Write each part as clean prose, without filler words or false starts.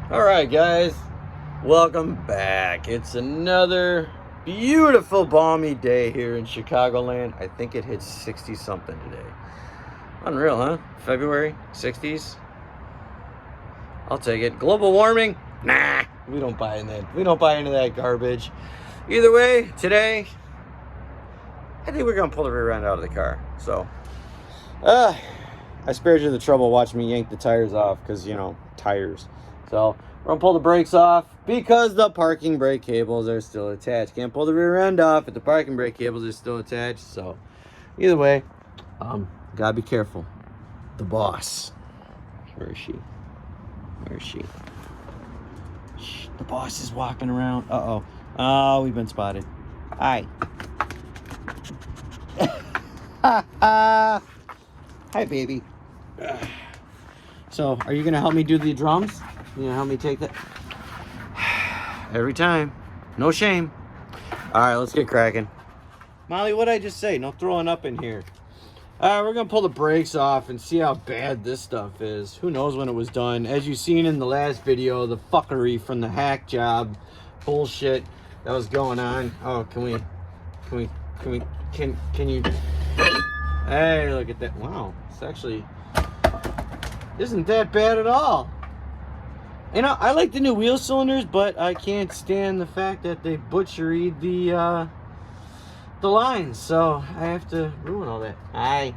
All right, guys, welcome back. It's another beautiful balmy day here in Chicagoland. I think it hit 60 something today. Unreal, huh? February 60s. I'll take it. Global warming? Nah, we don't buy in that. We don't buy into that garbage. Either way, today I think we're gonna pull the rear end out of the car. So I spared you the trouble watching me yank the tires off because, you know, tires. So we're gonna pull the brakes off because the parking brake cables are still attached. Can't pull the rear end off if the parking brake cables are still attached. So either way, gotta be careful. The boss. Where is she? Where is she? Shh, the boss is walking around. Uh-oh. Oh, we've been spotted. Hi. Hi, baby. So, are you gonna help me do the drums? You gonna help me take that? Every time. No shame. All right, let's get cracking. Molly, what'd I just say? No throwing up in here. All right, we're gonna pull the brakes off and see how bad this stuff is. Who knows when it was done? As you've seen in the last video, the fuckery from the hack job bullshit that was going on. Oh, can you? Hey, look at that. Wow, it's actually isn't that bad at all. You know, I like the new wheel cylinders, but I can't stand the fact that they butchered the lines, so I have to ruin all that. Hi.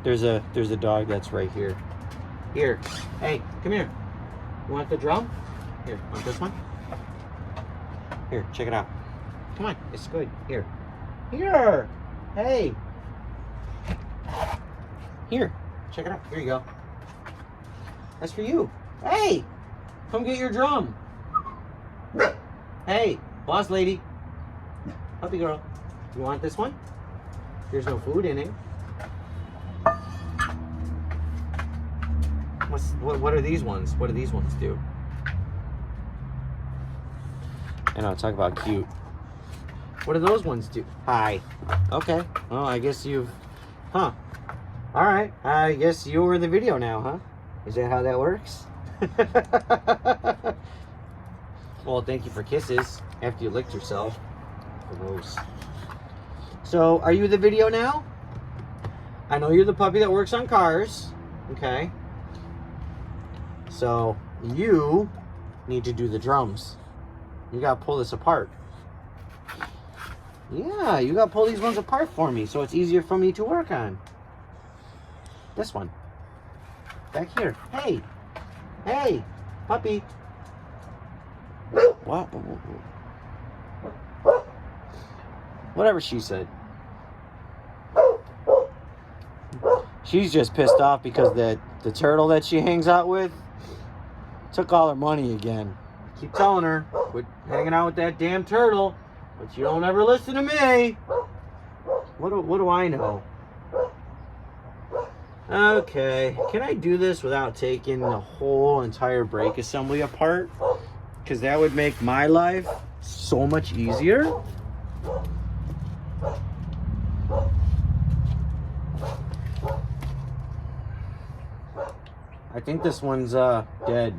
There's a dog that's right here. Here. Hey, come here. You want the drum? Here, want this one? Here, check it out. Come on, it's good. Here. Here. Hey. Here. Check it out. Here you go. That's for you. Hey, come get your drum. Hey, boss lady. Puppy girl. You want this one? There's no food in it. What are these ones? What do these ones do? I know, talk about cute. What do those ones do? Hi. Okay. Well, I guess you've... Huh. All right. I guess you're the video now, huh? Is that how that works? Well, thank you for kisses after you licked yourself. Gross. So, are you the video now? I know you're the puppy that works on cars. Okay. So, you need to do the drums. You gotta pull this apart. Yeah, you gotta pull these ones apart for me so it's easier for me to work on. This one. Back here. Hey. Hey, puppy. What? Whatever she said. She's just pissed off because the turtle that she hangs out with took all her money again. I keep telling her, quit hanging out with that damn turtle, but you don't ever listen to me. What do I know? Okay, can I do this without taking the whole entire brake assembly apart? Because that would make my life so much easier. I think this one's dead.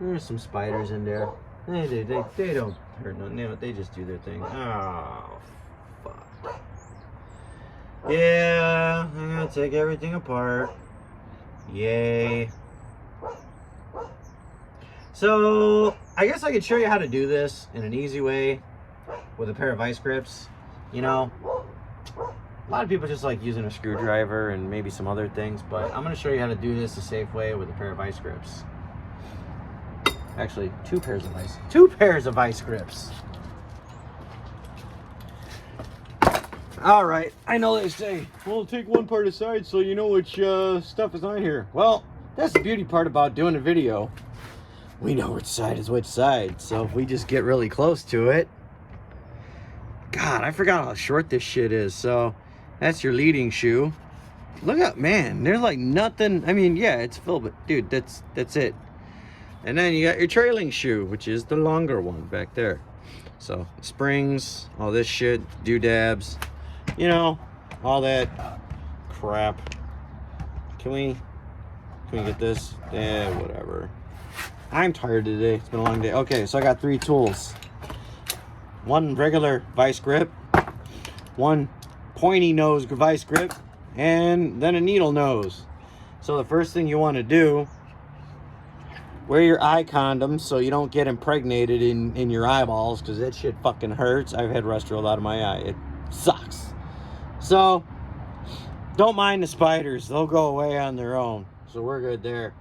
There's some spiders in there. They don't hurt nothing. They just do their thing. Oh, fuck. Yeah, I'm gonna take everything apart. Yay. So, I guess I could show you how to do this in an easy way with a pair of vice grips. You know, a lot of people just like using a screwdriver and maybe some other things, but I'm gonna show you how to do this a safe way with a pair of vice grips. Actually, two pairs of vice grips. All right, I know they say, well, take one part aside so you know which stuff is on here. Well, that's the beauty part about doing a video. We know which side is which side, so if we just get really close to it. God, I forgot how short this shit is. So that's your leading shoe. Look at, man, they're like nothing. I mean, yeah, it's filled, but dude, that's it. And then you got your trailing shoe, which is the longer one back there. So springs, all this shit, doodads, you know, all that crap. Can we Can we get this? Yeah, whatever. I'm tired today. It's been a long day. Okay, so I got 3 tools. One regular vice grip, one pointy nose vice grip, and then a needle nose. So the first thing you want to do, wear your eye condoms so you don't get impregnated in your eyeballs, because that shit fucking hurts. I've had rust rolled out of my eye. It sucks. So don't mind the spiders. They'll go away on their own. So we're good there.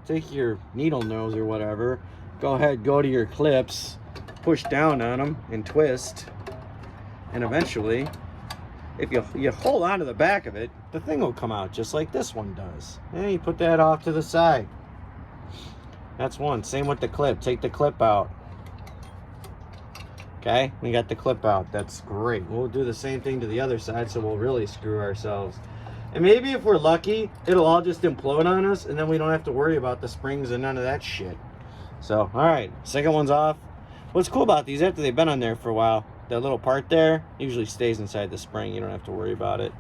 Take your needle nose or whatever. Go ahead, go to your clips, push down on them and twist. And eventually, if you hold on to the back of it, the thing will come out just like this one does. And you put that off to the side. That's one. Same with the clip. Take the clip out. Okay, we got the clip out. That's great. We'll do the same thing to the other side, so we'll really screw ourselves. And maybe if we're lucky, it'll all just implode on us, and then we don't have to worry about the springs and none of that shit. So, all right, second one's off. What's cool about these, after they've been on there for a while, that little part there usually stays inside the spring. You don't have to worry about it.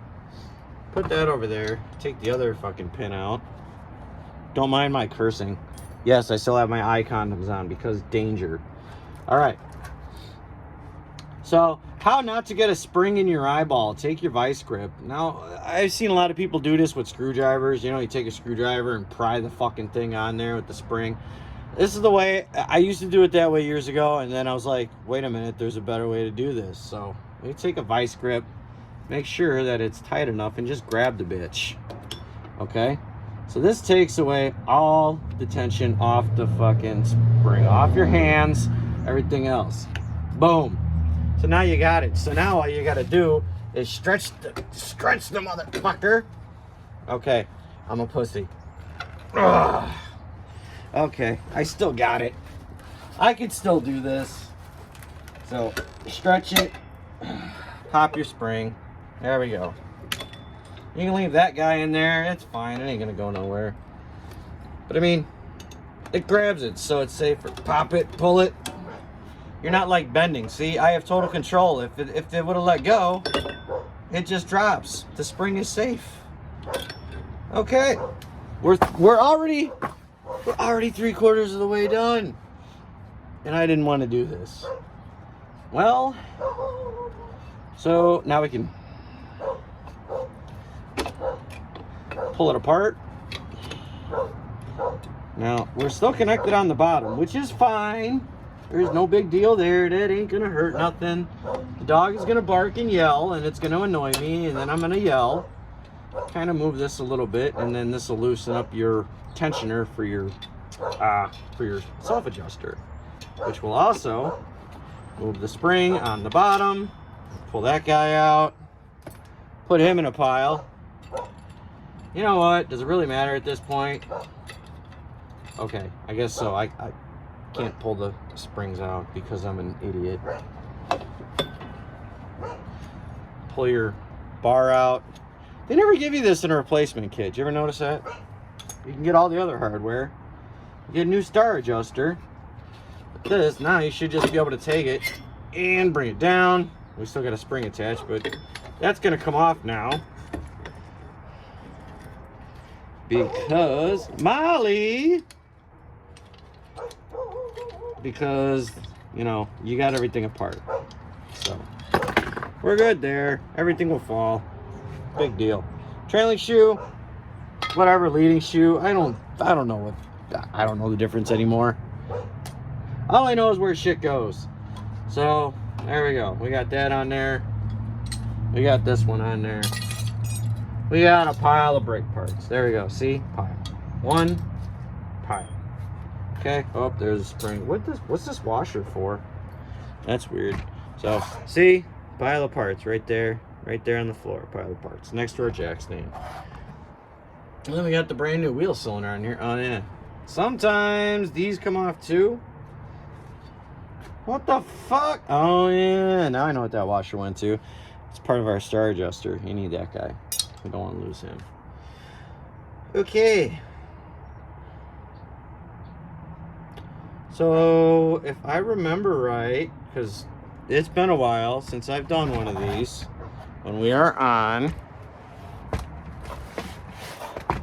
Put that over there. Take the other fucking pin out. Don't mind my cursing. Yes, I still have my eye condoms on because danger. All right. So, how not to get a spring in your eyeball? Take your vice grip. Now, I've seen a lot of people do this with screwdrivers. You know, you take a screwdriver and pry the fucking thing on there with the spring. This is the way, I used to do it that way years ago, and then I was like, wait a minute, there's a better way to do this. So, you take a vice grip, make sure that it's tight enough, and just grab the bitch. Okay? So this takes away all the tension off the fucking spring, off your hands, everything else. Boom. So now you got it. So now all you got to do is stretch the motherfucker. Okay, I'm a pussy. Ugh. Okay, I still got it. I can still do this. So stretch it, pop your spring. There we go. You can leave that guy in there. It's fine. It ain't gonna go nowhere. But I mean, it grabs it, so it's safer. Pop it, pull it. You're not like bending. See, I have total control. If it would have let go, it just drops. The spring is safe. Okay, we're already 3/4 of the way done, and I didn't want to do this. Well, so now we can pull it apart. Now we're still connected on the bottom, which is fine. There's no big deal there. That ain't gonna hurt nothing. The dog is gonna bark and yell, and it's gonna annoy me, and then I'm gonna yell. Kind of move this a little bit, and then this will loosen up your tensioner for your self adjuster, which will also move the spring on the bottom. Pull that guy out. Put him in a pile. You know what? Does it really matter at this point? Okay, I guess so. I can't pull the springs out because I'm an idiot. Pull your bar out. They never give you this in a replacement kit. You ever notice that? You can get all the other hardware. You get a new star adjuster. But this, now you should just be able to take it and bring it down. We still got a spring attached, but that's going to come off now. Because Molly... Because, you know, you got everything apart. So, we're good there. Everything will fall. Big deal. Trailing shoe, whatever, leading shoe. I don't know the difference anymore. All I know is where shit goes. So, there we go. We got that on there. We got this one on there. We got a pile of brake parts. There we go. See? Pile. One pile. Okay. Oh, there's a spring. What's this washer for? That's weird. So, see? Pile of parts right there. Right there on the floor. Pile of parts. Next to our jack stand. And then we got the brand new wheel cylinder on here. Oh, yeah. Sometimes these come off too. What the fuck? Oh, yeah. Now I know what that washer went to. It's part of our star adjuster. You need that guy. We don't want to lose him. Okay. So, if I remember right, because it's been a while since I've done one of these, when we are on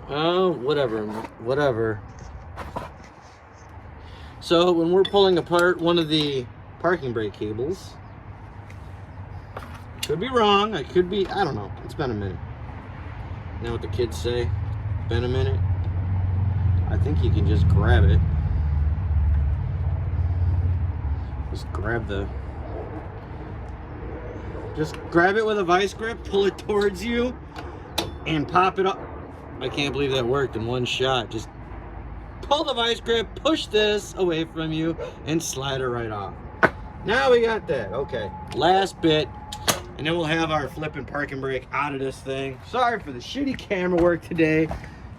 Oh, whatever. So when we're pulling apart one of the parking brake cables, could be wrong, I don't know. It's been a minute. You know what the kids say? Been a minute. I think you can just grab it. Just grab it with a vice grip, pull it towards you, and pop it up. I can't believe that worked in one shot. Just pull the vice grip, push this away from you, and slide it right off. Now we got that. Okay, last bit, and then we'll have our flipping parking brake out of this thing. Sorry for the shitty camera work today.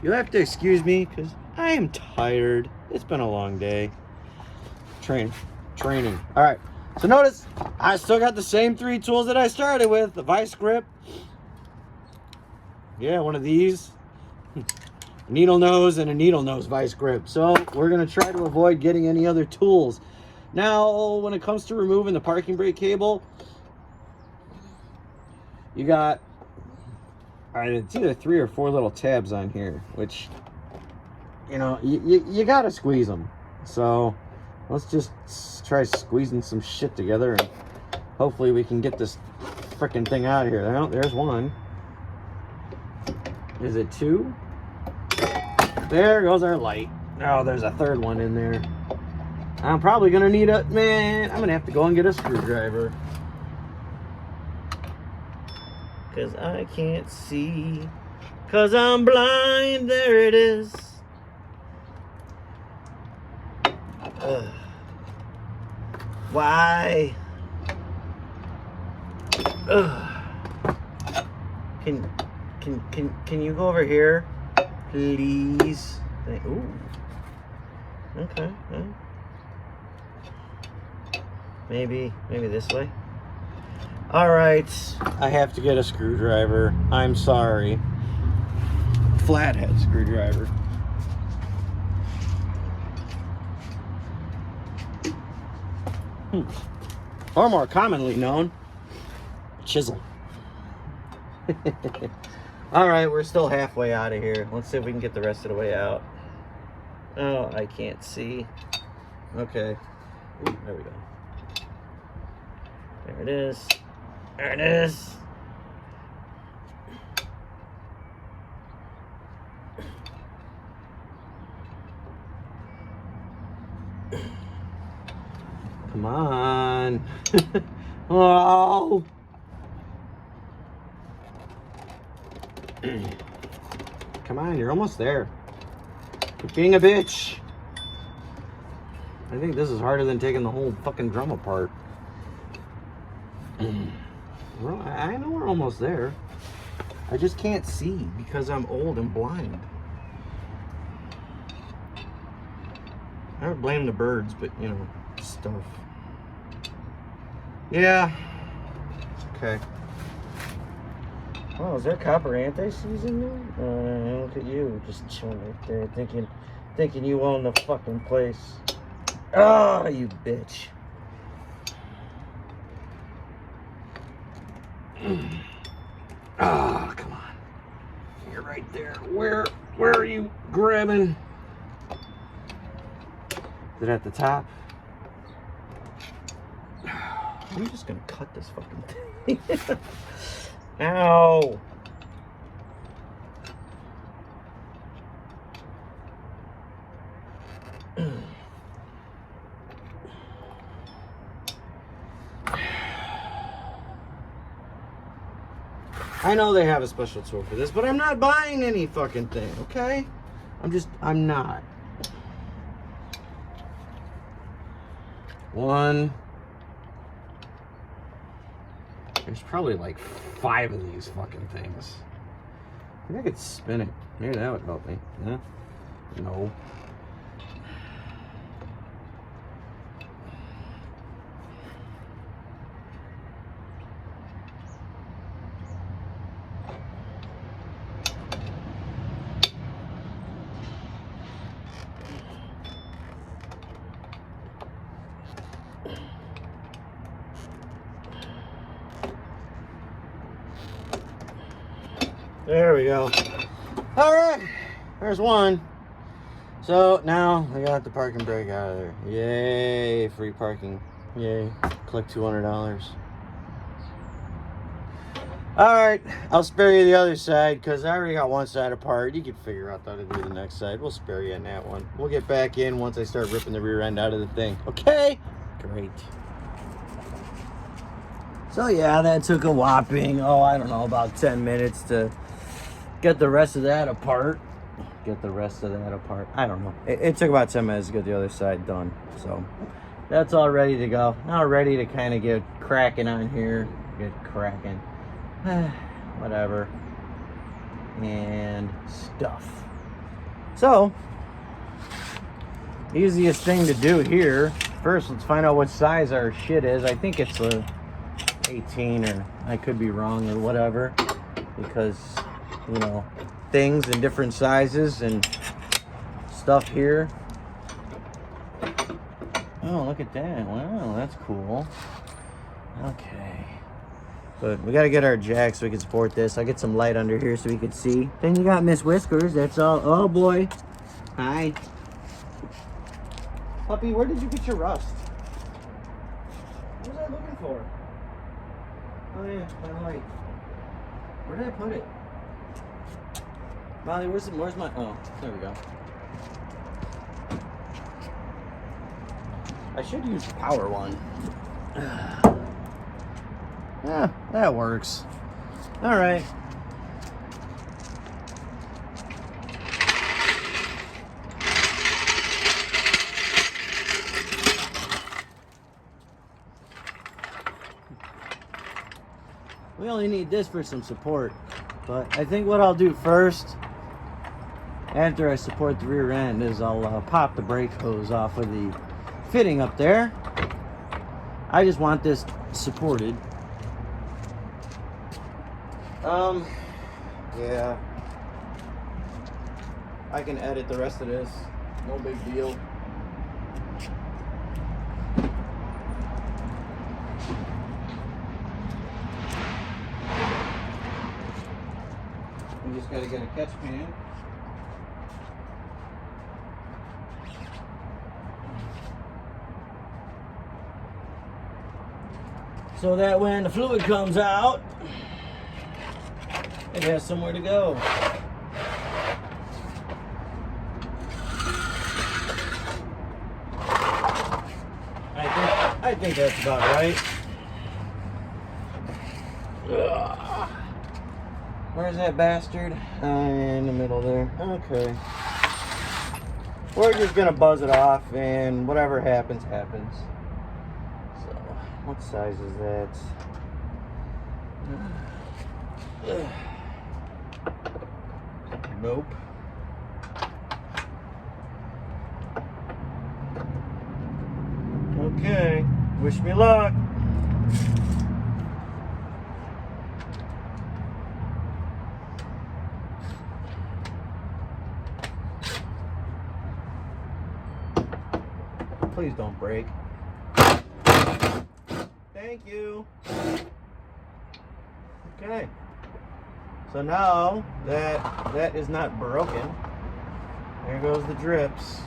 You'll have to excuse me because I am tired. It's been a long day. Training. All right, so notice I still got the same 3 tools that I started with. The vice grip. Yeah, one of these. Needle nose and a needle nose vice grip. So we're going to try to avoid getting any other tools. Now, when it comes to removing the parking brake cable, you got, it's either 3 or 4 little tabs on here, which, you know, you got to squeeze them. So let's just try squeezing some shit together, and hopefully we can get this freaking thing out of here. Well, there's one. Is it 2? There goes our light. Oh, there's a 3rd one in there. I'm probably gonna need I'm gonna have to go and get a screwdriver, cause I can't see, cause I'm blind. There it is. Why? Can you go over here, please? Ooh. Okay. Maybe this way. All right. I have to get a screwdriver. I'm sorry. Flathead screwdriver. Or more commonly known, chisel. All right, we're still halfway out of here. Let's see if we can get the rest of the way out. Oh, I can't see. Okay. Ooh, there we go. There it is. There it is. Come on. Oh. Come on, you're almost there. Quit being a bitch. I think this is harder than taking the whole fucking drum apart. Well, I know we're almost there. I just can't see because I'm old and blind. I would blame the birds, but you know, stuff. Yeah. Okay. Oh, is there copper anti-season there? Look at you, just chilling right there, thinking you own the fucking place. Oh, you bitch. Ah, oh, come on. You're right there. Where are you grabbing? Is it at the top? I'm just gonna cut this fucking thing. Ow. I know they have a special tool for this, but I'm not buying any fucking thing, okay? I'm not. One. There's probably like 5 of these fucking things. I think I could spin it. Maybe that would help me. Yeah? No. There we go. All right. There's one. So now I got the parking brake out of there. Yay, free parking. Yay, collect $200. Alright, I'll spare you the other side because I already got one side apart. You can figure out how to do the next side. We'll spare you on that one. We'll get back in once I start ripping the rear end out of the thing. Okay? Great. So yeah, that took a whopping, I don't know, about 10 minutes to get the rest of that apart. I don't know. It took about 10 minutes to get the other side done. So that's all ready to go. Now ready to kind of get cracking on here. Get cracking. Whatever. And stuff. So, easiest thing to do here. First, let's find out what size our shit is. I think it's a 18, or I could be wrong or whatever. Because, you know, things in different sizes and stuff here. Oh, look at that. Wow, that's cool. Okay. But we got to get our jack so we can support this. I'll get some light under here so we can see. Then you got Miss Whiskers. That's all. Oh, boy. Hi. Puppy, where did you get your rust? What was I looking for? Oh, yeah, my light. Where did I put it? Molly, where's my... Oh, there we go. I should use the power one. Yeah, that works. All right. We only need this for some support, but I think what I'll do first, after I support the rear end, is I'll pop the brake hose off of the fitting up there. I just want this supported. Yeah. I can edit the rest of this. No big deal. We just gotta get a catch pan. So that when the fluid comes out, it has somewhere to go. I think that's about right. Ugh. Where's that bastard? In the middle there. Okay. We're just gonna buzz it off, and whatever happens, happens. So, what size is that? Nope. Okay. Wish me luck. Please don't break. Thank you. Okay. So now that is not broken, there goes the drips.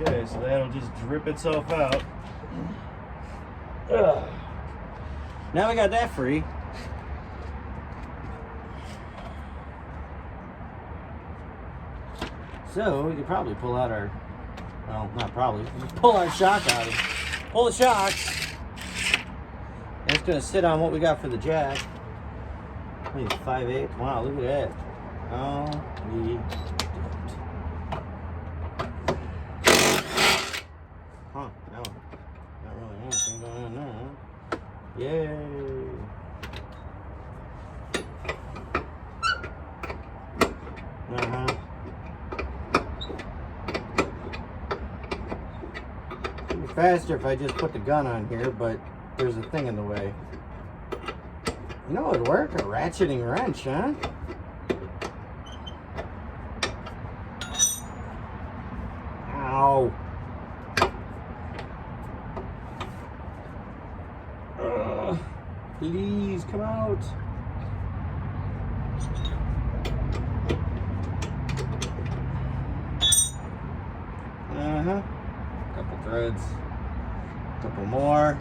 Okay, so that'll just drip itself out. Ugh. Now we got that free. So we could probably pull out our, well, not probably, pull our shock out. Pull the shocks. And it's gonna sit on what we got for the jack. Maybe 5/8. Wow, look at that. Oh, we don't. Huh, no. Not really anything going on there, huh? Yay. Uh-huh. It'd be faster if I just put the gun on here, but there's a thing in the way. You know, it'd work, a ratcheting wrench, huh? Ow. Please, come out. Couple threads. Couple more.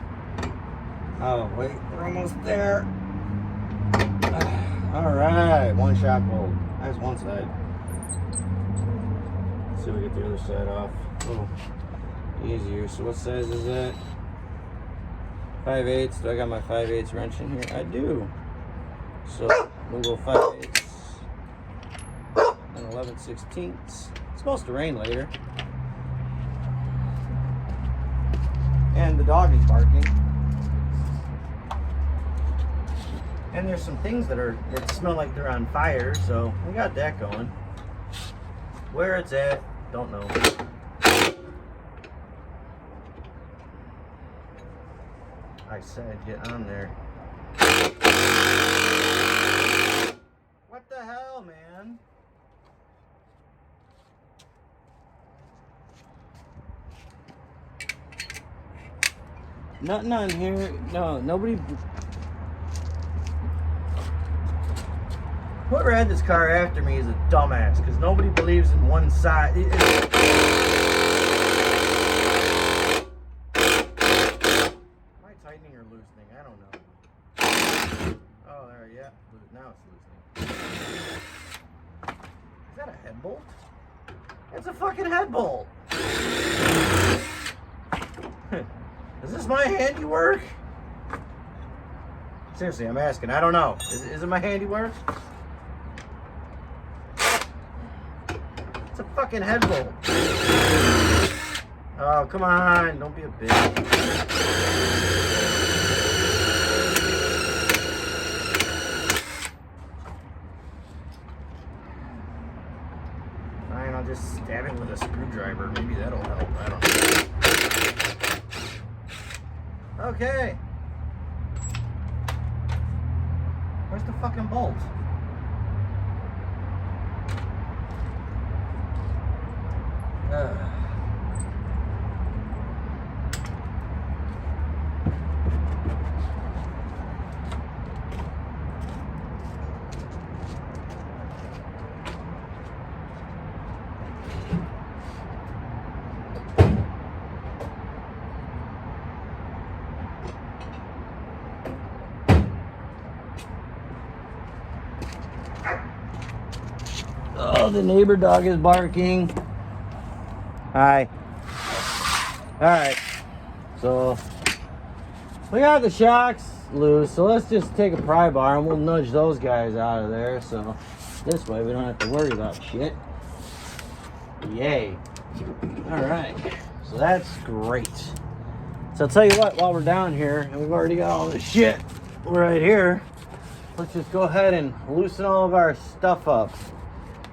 Oh, wait, we're almost there. All right, one shock bolt. That's one side. Let's see if we get the other side off. Oh, easier. So what size is that? 5/8. Do I got my 5/8 wrench in here? I do. So we'll go 5/8 and 11/16. It's supposed to rain later. And the dog is barking. And there's some things that smell like they're on fire, so we got that going. Where it's at, don't know. I said get on there. What the hell, man? Nothing on here. No, nobody. Whoever had this car after me is a dumbass, because nobody believes in one side. Am I tightening or loosening? I don't know. Oh, there, yeah. Now it's loosening. Is that a head bolt? It's a fucking head bolt. Is this my handiwork? Seriously, I'm asking. I don't know. Is it my handiwork? It's a fucking head bolt. Oh, come on. Don't be a bitch. Fine, I'll just stab it with a screwdriver. Maybe that'll help. I don't know. Okay. Where's the fucking bolt? Oh, the neighbor dog is barking. Hi. Alright. So, we got the shocks loose. So let's just take a pry bar and we'll nudge those guys out of there. So, this way we don't have to worry about shit. Yay. Alright. So that's great. So I'll tell you what, while we're down here, and we've already got all this shit right here, let's just go ahead and loosen all of our stuff up.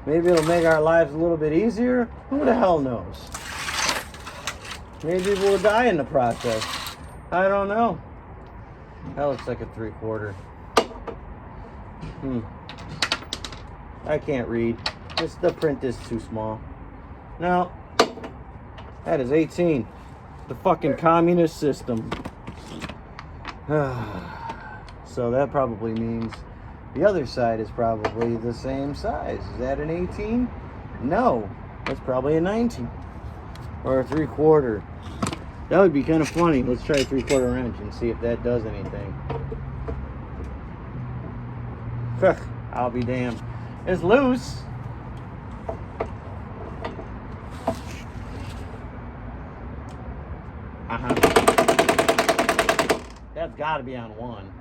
Maybe it'll make our lives a little bit easier. Who the hell knows? Maybe we'll die in the process. I don't know. That looks like a 3/4. I can't read. The print is too small. No. That is 18. The fucking communist system. So that probably means the other side is probably the same size. Is that an 18? No. That's probably a 19. Or a 3/4. That would be kind of funny. Let's try a 3/4 inch and see if that does anything. I'll be damned. It's loose. That's got to be on one.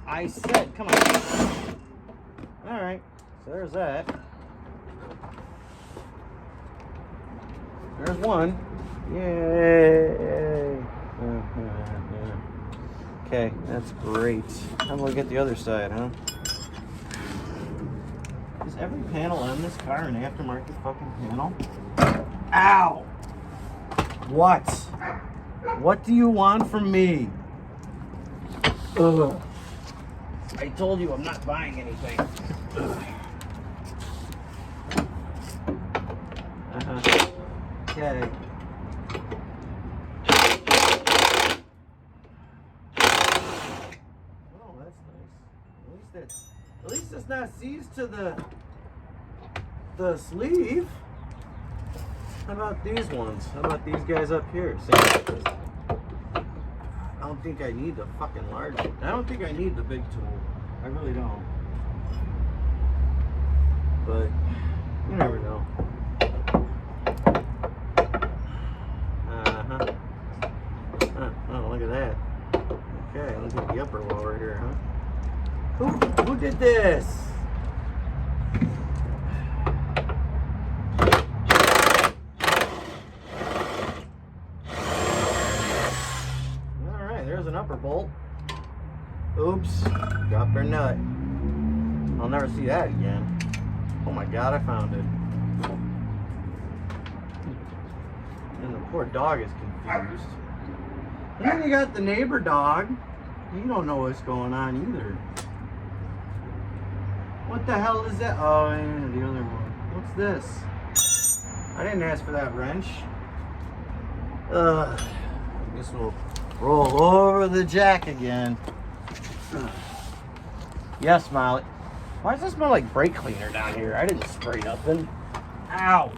I said, come on. All right, so there's that. There's one. Yay. Okay, that's great. How about we get the other side, huh? Is every panel on this car an aftermarket fucking panel? Ow! What? What do you want from me? Ugh. I told you I'm not buying anything. Okay. Oh, that's nice. At least it's not seized to the sleeve. How about these ones? How about these guys up here? I don't think I need the fucking large. I don't think I need the big tool. I really don't. But you never know. Oh, look at that. Okay, let's get the upper lower here, huh? Who did this? Alright, there's an upper bolt. Oops, dropped our nut. I'll never see that again. Oh my god, I found it. And the poor dog is confused. And then you got the neighbor dog. You don't know what's going on either. What the hell is that? Oh, yeah, the other one. What's this? I didn't ask for that wrench. I guess we'll roll over the jack again. Yes, Molly. Why does it smell like brake cleaner down here? I didn't spray nothing. Ow.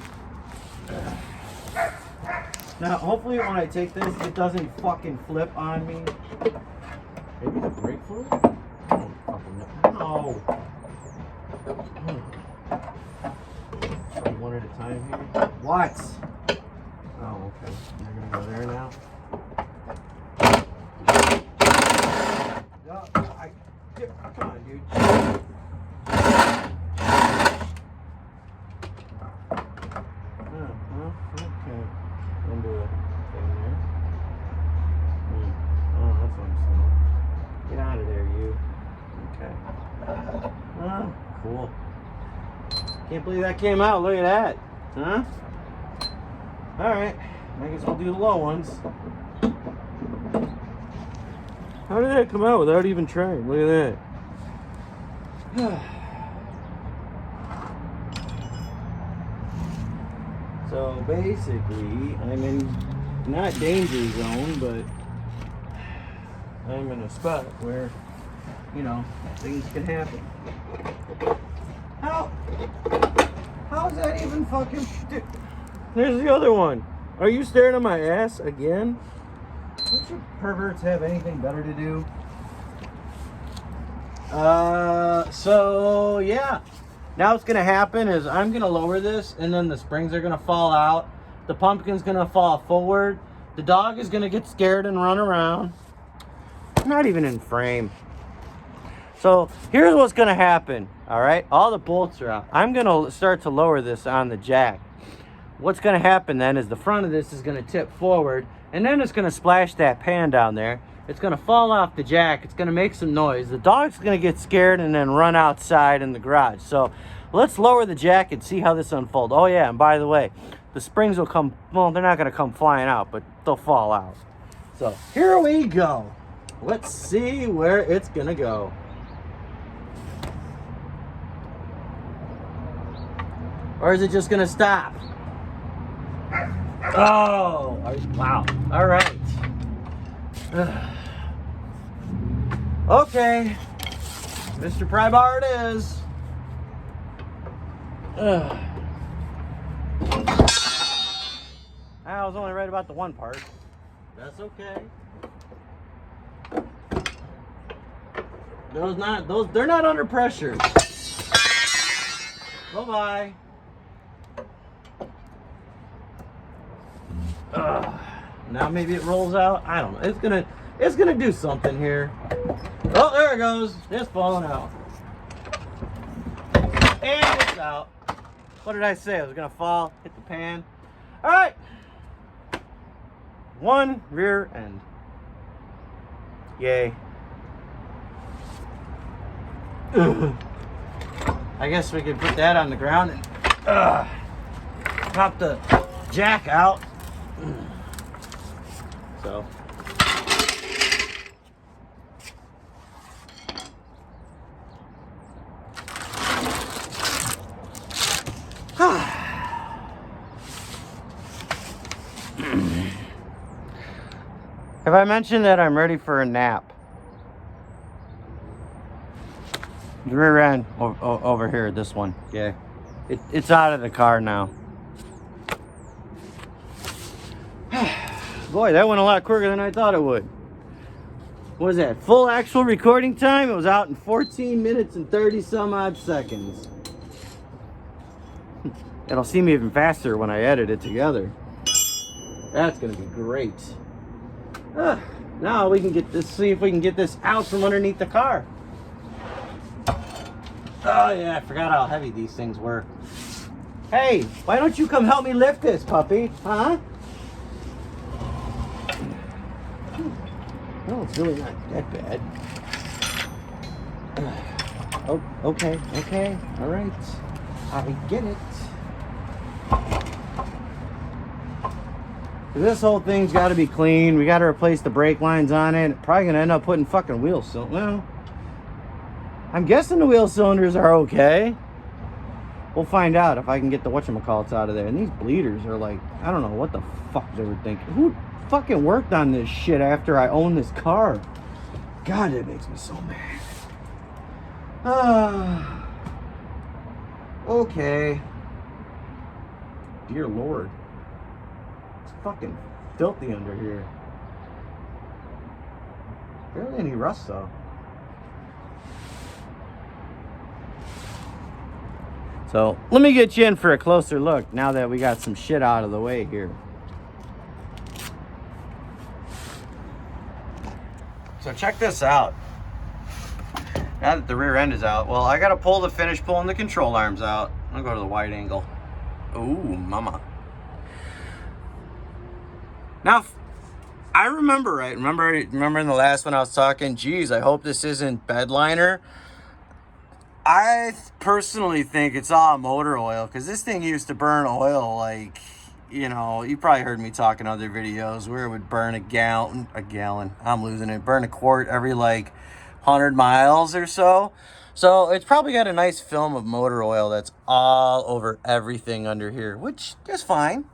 Now, hopefully when I take this, it doesn't fucking flip on me. Maybe the brake fluid? I don't fucking know. No. Try one at a time here. What? Oh, okay. You're gonna go there now? No, come on, dude. Okay. Into the thing there. Oh, that's what I'm saying. Get out of there, you. Okay. Oh, cool. Can't believe that came out. Look at that. Huh? Alright. I guess we'll do the low ones. How did that come out without even trying? Look at that. So basically, I'm in not danger zone, but I'm in a spot where, you know, things can happen. How's that even fucking... Dude, there's the other one. Are you staring at my ass again? Don't you perverts have anything better to do? So yeah. Now what's gonna happen is I'm gonna lower this and then the springs are gonna fall out. The pumpkin's gonna fall forward. The dog is gonna get scared and run around. Not even in frame. So here's what's gonna happen. All right, all the bolts are out. I'm gonna start to lower this on the jack. What's gonna happen then is the front of this is gonna tip forward and then it's gonna splash that pan down there. It's gonna fall off the jack. It's gonna make some noise. The dog's gonna get scared and then run outside in the garage. So let's lower the jack and see how this unfolds. Oh yeah, and by the way, the springs will come, well, they're not gonna come flying out, but they'll fall out. So here we go. Let's see where it's gonna go. Or is it just gonna stop? Oh, wow. All right. Okay. Mr. Prybar it is. I was only right about the one part. That's okay. They're not under pressure. Bye-bye. Now maybe it rolls out. I don't know. It's gonna do something here. Oh, there it goes. It's falling out. And it's out. What did I say? It was gonna fall, hit the pan. All right. One rear end. Yay. I guess we could put that on the ground and pop the jack out. So have I mentioned that I'm ready for a nap? The rear end over here, this one. Yeah. It's out of the car now. Boy, that went a lot quicker than I thought it would. What was that? Full actual recording time? It was out in 14 minutes and 30 some odd seconds. It'll seem even faster when I edit it together. That's gonna be great. Now we can get this, see if we can get this out from underneath the car. Oh yeah, I forgot how heavy these things were. Hey, why don't you come help me lift this, puppy? Huh? Oh, it's really not that bad. Oh, okay, all right. I get it. This whole thing's got to be clean. We got to replace the brake lines on it. Probably gonna end up putting fucking wheel cylinders. Well, I'm guessing the wheel cylinders are okay. We'll find out if I can get the whatchamacallits out of there. And these bleeders are like, I don't know what the fuck they were thinking. Who fucking worked on this shit after I owned this car? God, it makes me so mad. Okay. Dear Lord. It's fucking filthy under here. Barely any rust though. So let me get you in for a closer look now that we got some shit out of the way here. So check this out. Now that the rear end is out, well, I gotta finish pulling the control arms out. I'll go to the wide angle. Ooh, mama. Now, I remember right. Remember in the last one I was talking, geez, I hope this isn't bed liner. I personally think it's all motor oil, because this thing used to burn oil like, you know, you probably heard me talk in other videos where it would burn a gallon, I'm losing it, burn a quart every like 100 miles or so. So it's probably got a nice film of motor oil that's all over everything under here, which is fine.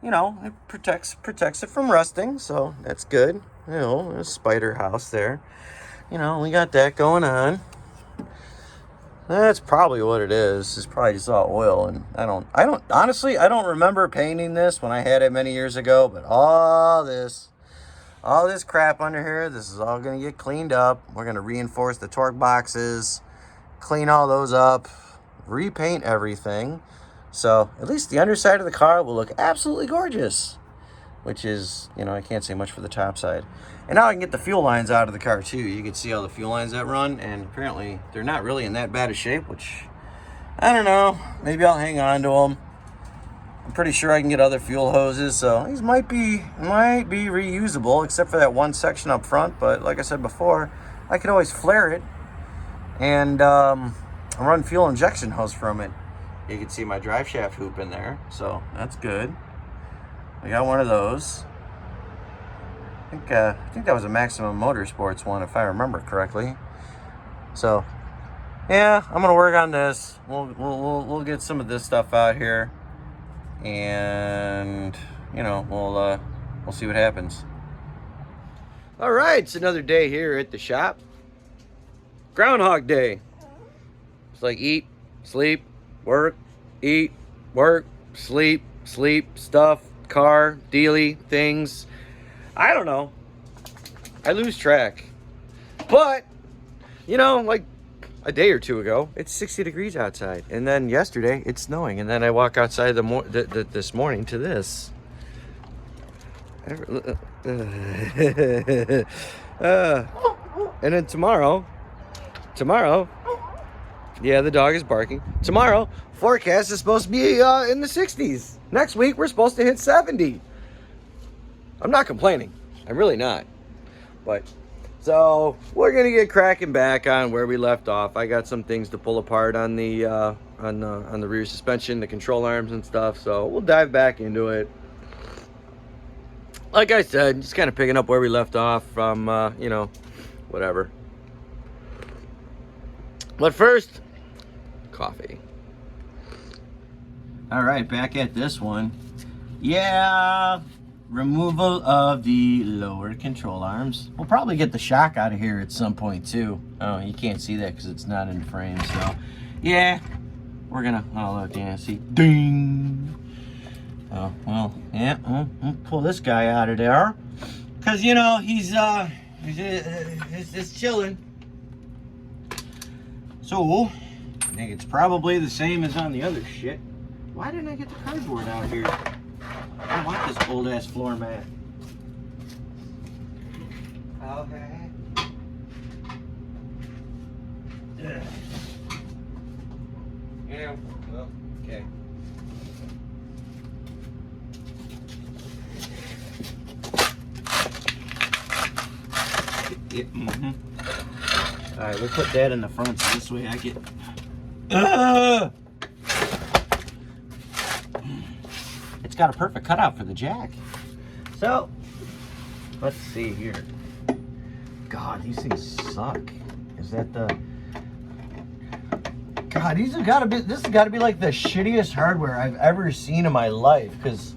You know, it protects it from rusting, so that's good. You know, a spider house there. You know, we got that going on. That's probably what it is. It's probably just all oil, and I don't honestly, I don't remember painting this when I had it many years ago, but all this crap under here, this is all gonna get cleaned up. We're gonna reinforce the torque boxes, clean all those up, repaint everything. So at least the underside of the car will look absolutely gorgeous, which is, you know, I can't say much for the top side. And now I can get the fuel lines out of the car too. You can see all the fuel lines that run, and apparently they're not really in that bad a shape, which, I don't know, maybe I'll hang on to them. I'm pretty sure I can get other fuel hoses, so these might be reusable, except for that one section up front. But like I said before, I could always flare it and run fuel injection hose from it. You can see my drive shaft hoop in there, so that's good. I got one of those. I think that was a Maximum Motorsports one, if I remember correctly. So, yeah, I'm gonna work on this. We'll get some of this stuff out here, and you know, we'll see what happens. All right, it's another day here at the shop. Groundhog Day. It's like eat, sleep, work, eat, work, sleep, stuff, car, dealy, things. I don't know. I lose track. But, you know, like a day or two ago, it's 60 degrees outside. And then yesterday, it's snowing. And then I walk outside this morning to this. And then tomorrow, yeah, the dog is barking. Tomorrow, forecast is supposed to be in the 60s. Next week, we're supposed to hit 70. I'm not complaining. I'm really not. But, so, we're going to get cracking back on where we left off. I got some things to pull apart on the rear suspension, the control arms and stuff. So, we'll dive back into it. Like I said, just kind of picking up where we left off from, you know, whatever. But first, coffee. All right, back at this one. Yeah, removal of the lower control arms. We'll probably get the shock out of here at some point too. Oh, you can't see that because it's not in frame. So, yeah, we're gonna. Oh, look, yeah, see, ding. Oh, well, yeah, I'll pull this guy out of there. Because, you know, he's just chilling. So, I think it's probably the same as on the other shit. Why didn't I get the cardboard out here? I want this old-ass floor mat. Okay. Yeah, well, okay. Yeah, All right, we'll put that in the front so this way I get. It's got a perfect cutout for the jack. So, let's see here. God, these things suck. Is that the? God, these have got to be. This has got to be like the shittiest hardware I've ever seen in my life. Because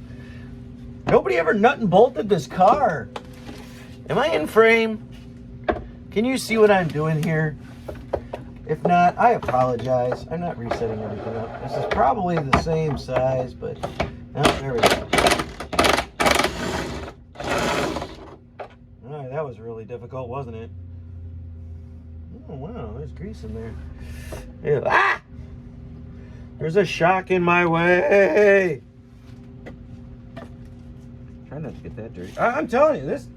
nobody ever nut and bolted this car. Am I in frame? Can you see what I'm doing here? If not, I apologize. I'm not resetting everything up. This is probably the same size, but oh, there we go. All right, that was really difficult, wasn't it? Oh, wow, there's grease in there. Ew. Ah! There's a shock in my way. Try not to get that dirty. I'm telling you, this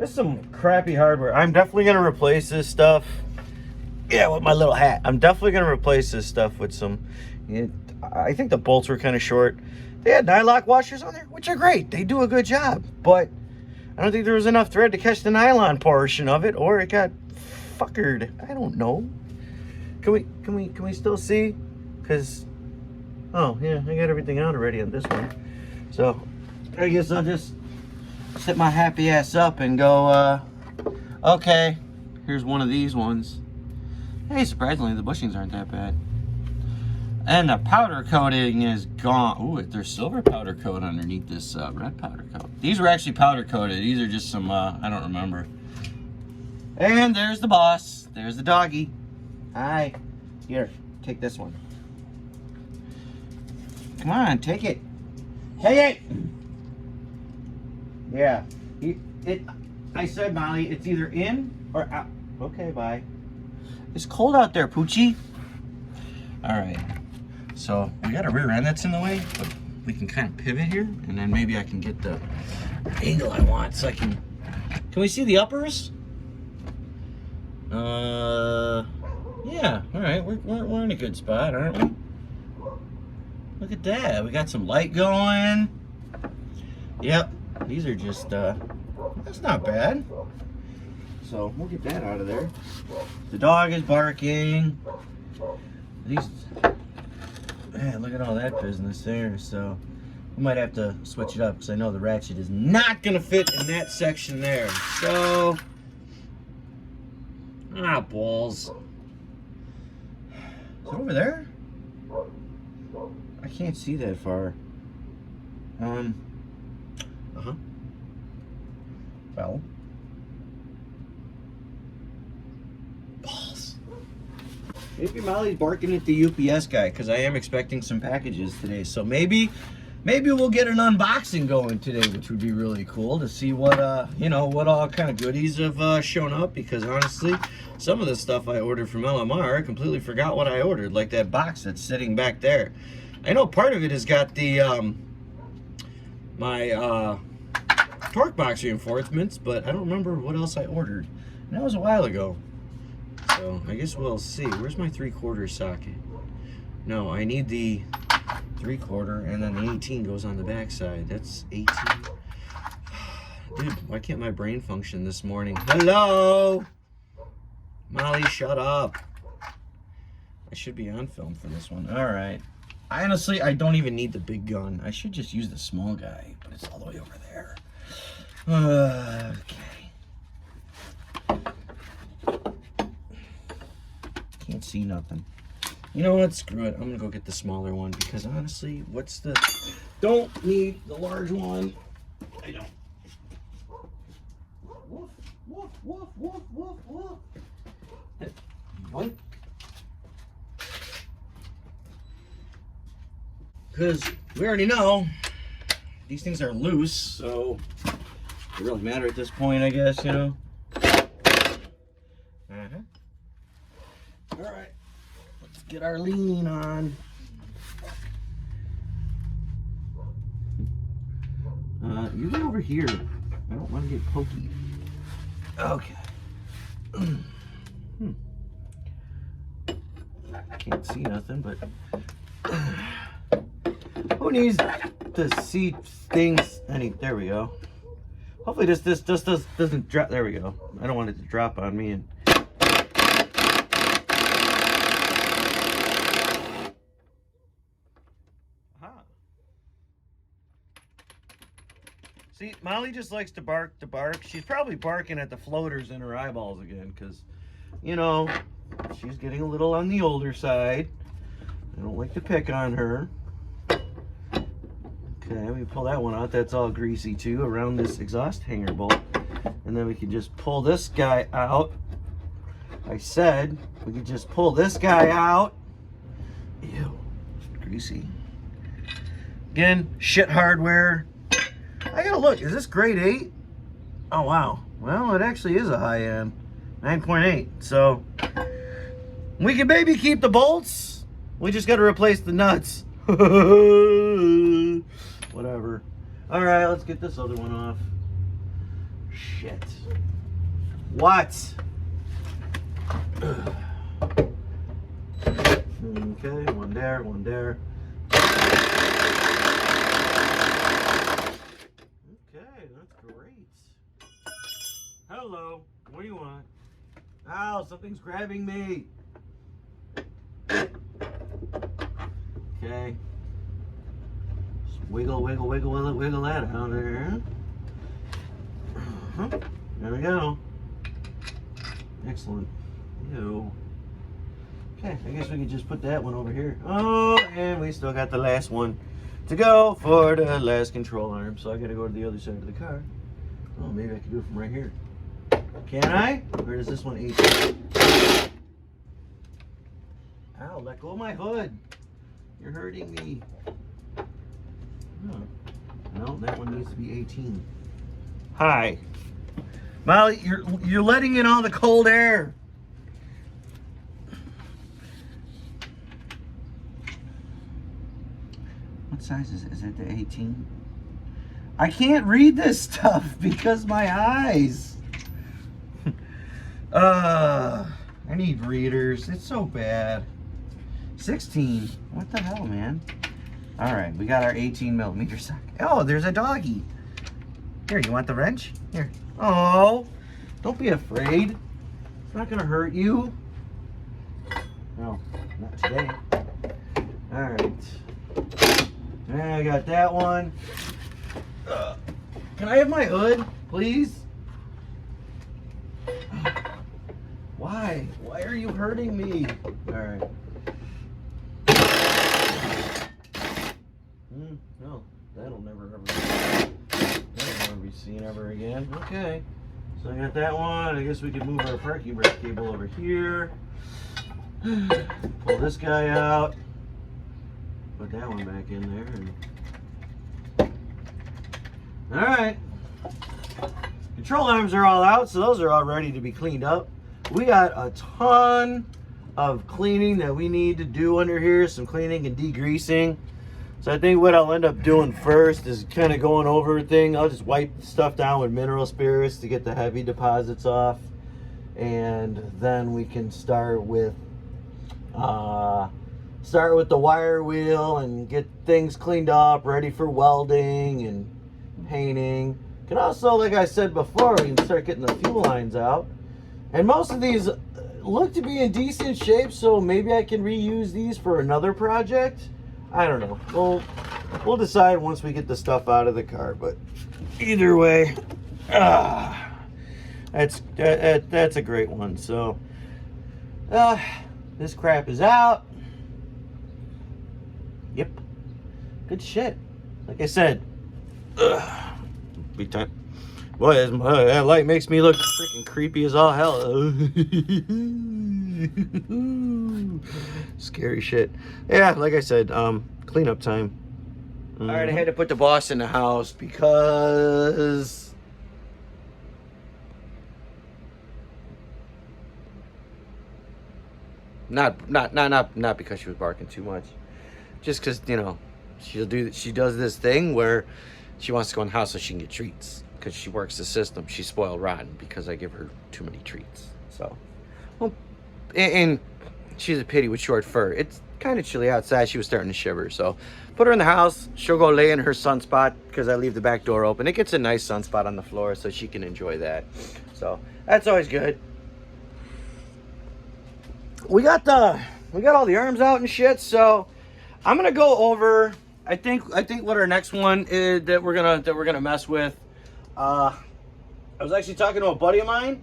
is some crappy hardware. I'm definitely going to replace this stuff. Yeah, with my little hat. I'm definitely going to replace this stuff with some... I think the bolts were kind of short. They had nylock washers on there, which are great. They do a good job. But I don't think there was enough thread to catch the nylon portion of it, or it got fuckered. I don't know. Can we still see? Because... Oh, yeah, I got everything out already on this one. So, I guess I'll just sit my happy ass up and go, okay, here's one of these ones. Hey, surprisingly, the bushings aren't that bad. And the powder coating is gone. Ooh, there's silver powder coat underneath this red powder coat. These were actually powder coated. These are just some, I don't remember. And there's the boss. There's the doggy. Hi. Here, take this one. Come on, take it. Take it! Yeah. I said, Molly, it's either in or out. Okay, bye. It's cold out there, Poochie. All right. So we got a rear end that's in the way, but we can kind of pivot here, and then maybe I can get the angle I want so I can... Can we see the uppers? Yeah, all right, we're in a good spot, aren't we? Look at that, we got some light going. Yep, these are just, that's not bad. So we'll get that out of there. The dog is barking. These, man, look at all that business there. So we might have to switch it up because I know the ratchet is not gonna fit in that section there. So, balls. Is it over there? I can't see that far. Well. Balls. Maybe Molly's barking at the UPS guy because I am expecting some packages today. So maybe we'll get an unboxing going today, which would be really cool to see what you know, what all kind of goodies have shown up. Because honestly, some of the stuff I ordered from LMR, I completely forgot what I ordered. Like that box that's sitting back there. I know part of it has got the my torque box reinforcements, but I don't remember what else I ordered. And that was a while ago. So I guess we'll see. Where's my 3/4 socket? No, I need the 3/4, and then the 18 goes on the back side. That's 18. Dude, why can't my brain function this morning? Hello? Molly, shut up. I should be on film for this one. All right. Honestly, I don't even need the big gun. I should just use the small guy, but it's all the way over there. Okay. Can't see nothing. You know what? Screw it. I'm gonna go get the smaller one because honestly, what's the... Don't need the large one. I don't. Woof, woof, woof, woof, woof, woof. Yoink. because we already know these things are loose, so it doesn't really matter at this point, I guess, you know. All right, let's get our lean on. You get over here. I don't want to get pokey. Okay. Can't see nothing, but who needs to see things? There we go. Hopefully this doesn't drop. There we go. I don't want it to drop on me. And see, Molly just likes to bark. She's probably barking at the floaters in her eyeballs again, because, you know, she's getting a little on the older side. I don't like to pick on her. Okay, let me pull that one out. That's all greasy too, around this exhaust hanger bolt. And then we can just pull this guy out. I said we could just pull this guy out. Ew, greasy. Again, shit hardware. I gotta look, is this grade 8? Oh wow, well it actually is a high end, 9.8. So we can maybe keep the bolts. We just gotta replace the nuts. Whatever. All right, let's get this other one off. Shit. What? Okay, one there, one there. Hello, what do you want? Ow, something's grabbing me. Okay. Just wiggle that out there. There we go. Excellent. Ew. Okay, I guess we can just put that one over here. Oh, and we still got the last one to go for the last control arm. So I gotta go to the other side of the car. Oh, maybe I can do it from right here. Can I? Or is this one 18? Ow, let go of my hood. You're hurting me. Oh. No, that one needs to be 18. Hi. Molly, you're letting in all the cold air. What size is it? Is it the 18? I can't read this stuff because my eyes. I need readers. It's so bad. 16. What the hell, man? All right, we got our 18mm socket. Oh, there's a doggy. Here, you want the wrench? Here. Oh, don't be afraid. It's not gonna hurt you. No, not today. All right. I got that one. Can I have my hood, please? Why? Why are you hurting me? All right. No, that'll never be seen ever again. Okay. So I got that one. I guess we can move our parking brake cable over here. Pull this guy out. Put that one back in there. And... all right. Control arms are all out, so those are all ready to be cleaned up. We got a ton of cleaning that we need to do under here, some cleaning and degreasing. So I think what I'll end up doing first is kind of going over everything. I'll just wipe stuff down with mineral spirits to get the heavy deposits off. And then we can start with the wire wheel and get things cleaned up, ready for welding and painting. Can also, like I said before, we can start getting the fuel lines out. And most of these look to be in decent shape, so maybe I can reuse these for another project. I don't know. We'll decide once we get the stuff out of the car. But either way, that's a great one. So this crap is out. Yep, good shit. Like I said, big time. Boy, that light makes me look freaking creepy as all hell. Scary shit. Yeah, like I said, cleanup time. All right, I had to put the boss in the house because not because she was barking too much, just because, you know, she does this thing where she wants to go in the house so she can get treats because she works the system. She's spoiled rotten because I give her too many treats. So, well, and she's a pity with short fur. It's kind of chilly outside. She was starting to shiver, so put her in the house. She'll go lay in her sunspot because I leave the back door open. It gets a nice sunspot on the floor, so she can enjoy that. So that's always good. We got all the arms out and shit. So I'm gonna go over. I think what our next one is that we're gonna mess with. I was actually talking to a buddy of mine,